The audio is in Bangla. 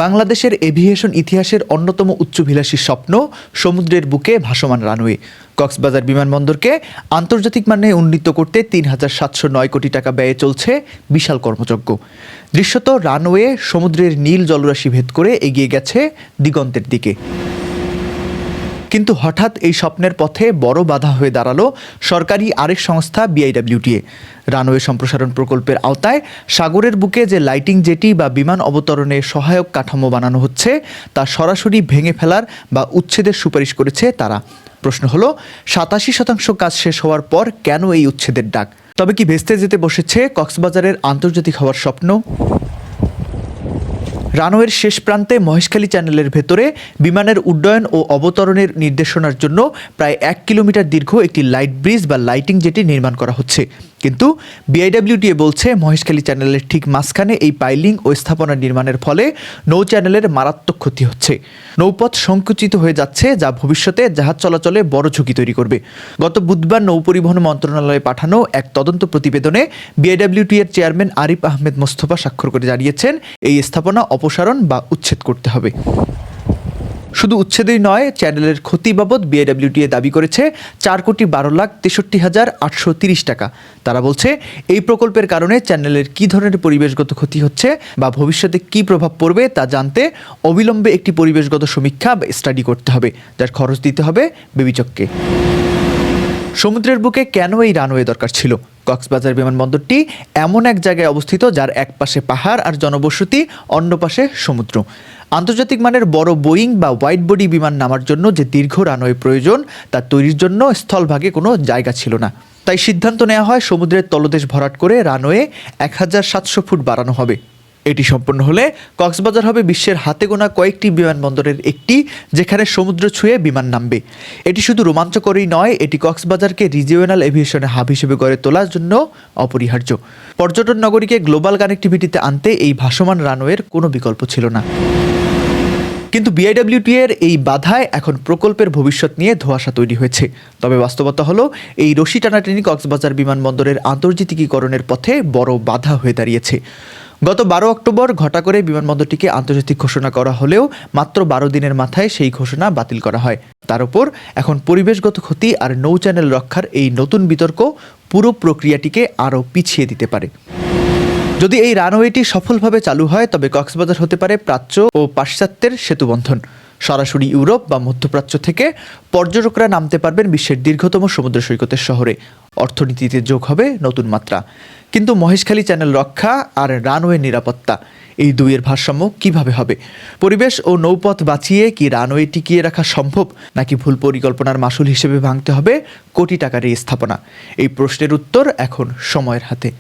বাংলাদেশের এভিয়েশন ইতিহাসের অন্যতম উচ্চাভিলাষী স্বপ্ন সমুদ্রের বুকে ভাসমান রানওয়ে। কক্সবাজার বিমানবন্দরকে আন্তর্জাতিক মানে উন্নীত করতে ৩,৭০৯ কোটি টাকা ব্যয়ে চলছে বিশাল কর্মযজ্ঞ। দৃশ্যত রানওয়ে সমুদ্রের নীল জলরাশি ভেদ করে এগিয়ে গেছে দিগন্তের দিকে। কিন্তু হঠাৎ এই স্বপ্নের পথে বড় বাধা হয়ে দাঁড়ালো সরকারি আরেক সংস্থা বিআইডব্লিউটিএ। রানওয়ে সম্প্রসারণ প্রকল্পের আওতায় সাগরের বুকে যে লাইটিং জেটি বা বিমান অবতরণে সহায়ক কাঠামো বানানো হচ্ছে তা সরাসরি ভেঙে ফেলার বা উচ্ছেদের সুপারিশ করেছে তারা। প্রশ্ন হলো, ৮৭% কাজ শেষ হওয়ার পর কেন এই উচ্ছেদের ডাক? তবে কি ভেস্তে যেতে বসেছে কক্সবাজারের আন্তর্জাতিক হওয়ার স্বপ্ন? রানওয়ের শেষ প্রান্তে মহেশখালী চ্যানেলের ভেতরে বিমানের উড্ডয়ন ও অবতরণের নির্দেশনার জন্য প্রায় ১ কিলোমিটার দীর্ঘ একটি লাইট ব্রিজ বা লাইটিং জেটি নির্মাণ করা হচ্ছে। কিন্তু বিআইডব্লিউটিএ বলছে মহেশখালী চ্যানেলের ঠিক মাঝখানে এই পাইলিং ও স্থাপনা নির্মাণের ফলে নৌ চ্যানেলের মারাত্মক ক্ষতি হচ্ছে। নৌপথ সংকুচিত হয়ে যাচ্ছে, যা ভবিষ্যতে জাহাজ চলাচলে বড় ঝুঁকি তৈরি করবে। গত বুধবার নৌ পরিবহন মন্ত্রণালয়ে পাঠানো এক তদন্ত প্রতিবেদনে বিআইডব্লিউটিএর চেয়ারম্যান আরিফ আহমেদ মোস্তফা স্বাক্ষর করে জানিয়েছেন, এই স্থাপনা অপসারণ বা উচ্ছেদ করতে হবে। শুধু উচ্ছেদই নয়, চ্যানেলের ক্ষতি বাবদ বিআইডব্লিউটিএ দাবি করেছে ৪,১২,৬৩,৮৩০ টাকা। তারা বলছে, এই প্রকল্পের কারণে চ্যানেলের কী ধরনের পরিবেশগত ক্ষতি হচ্ছে বা ভবিষ্যতে কী প্রভাব পড়বে তা জানতে অবিলম্বে একটি পরিবেশগত সমীক্ষা বা স্টাডি করতে হবে, যার খরচ দিতে হবে বিবেচককে। সমুদ্রের বুকে কেন এই রানওয়ে দরকার ছিল? কক্সবাজার বিমানবন্দরটি এমন এক জায়গায় অবস্থিত যার এক পাশে পাহাড় আর জনবসতি, অন্য পাশে সমুদ্র। আন্তর্জাতিক মানের বড় বোয়িং বা ওয়াইড বডি বিমান নামার জন্য যে দীর্ঘ রানওয়ে প্রয়োজন, তা তৈরির জন্য স্থলভাগে কোনো জায়গা ছিল না। তাই সিদ্ধান্ত নেওয়া হয় সমুদ্রের তলদেশ ভরাট করে রানওয়ে ১,৭০০ ফুট বাড়ানো হবে। এটি সম্পন্ন হলে কক্সবাজার হবে বিশ্বের হাতে গোনা কয়েকটি বিমানবন্দরের একটি, যেখানে সমুদ্র ছুঁয়ে বিমান নামবে। এটি শুধু রোমাঞ্চকরই নয়, এটি কক্সবাজারকে রিজিওনাল এভিয়েশনের হাব হিসেবে গড়ে তোলার জন্য অপরিহার্য। পর্যটন নগরীকে গ্লোবাল কানেক্টিভিটিতে আনতে এই ভাসমান রানওয়ের কোনো বিকল্প ছিল না। কিন্তু বিআইডব্লিউটিএর এই বাধায় এখন প্রকল্পের ভবিষ্যৎ নিয়ে ধোঁয়াশা তৈরি হয়েছে। তবে বাস্তবতা হলো, এই রশি টানাটানি কক্সবাজার বিমানবন্দরের আন্তর্জাতিকীকরণের পথে বড় বাধা হয়ে দাঁড়িয়েছে। গত ১২ অক্টোবর ঘটা করে বিমানবন্দরটিকে আন্তর্জাতিক ঘোষণা করা হলেও মাত্র ১২ দিনের মাথায় সেই ঘোষণা বাতিল করা হয়। তার উপর এখন পরিবেশগত ক্ষতি আর নৌ চ্যানেল রক্ষার এই নতুন বিতর্ক পুরো প্রক্রিয়াটিকে আরও পিছিয়ে দিতে পারে। যদি এই রানওয়েটি সফলভাবে চালু হয়, তবে কক্সবাজার হতে পারে প্রাচ্য ও পাশ্চাত্যের সেতুবন্ধন। সরাসরি ইউরোপ বা মধ্যপ্রাচ্য থেকে পর্যটকরা নামতে পারবেন বিশ্বের দীর্ঘতম সমুদ্র সৈকতের শহরে। অর্থনীতিতে যোগ হবে নতুন মাত্রা। কিন্তু মহেশখালী চ্যানেল রক্ষা আর রানওয়ে নিরাপত্তা, এই দুইয়ের ভারসাম্য কিভাবে হবে? পরিবেশ ও নৌপথ বাঁচিয়ে কি রানওয়ে টিকিয়ে রাখা সম্ভব, নাকি ভুল পরিকল্পনার মাসুল হিসেবে ভাঙতে হবে কোটি টাকার এই স্থাপনা? এই প্রশ্নের উত্তর এখন সময়ের হাতে।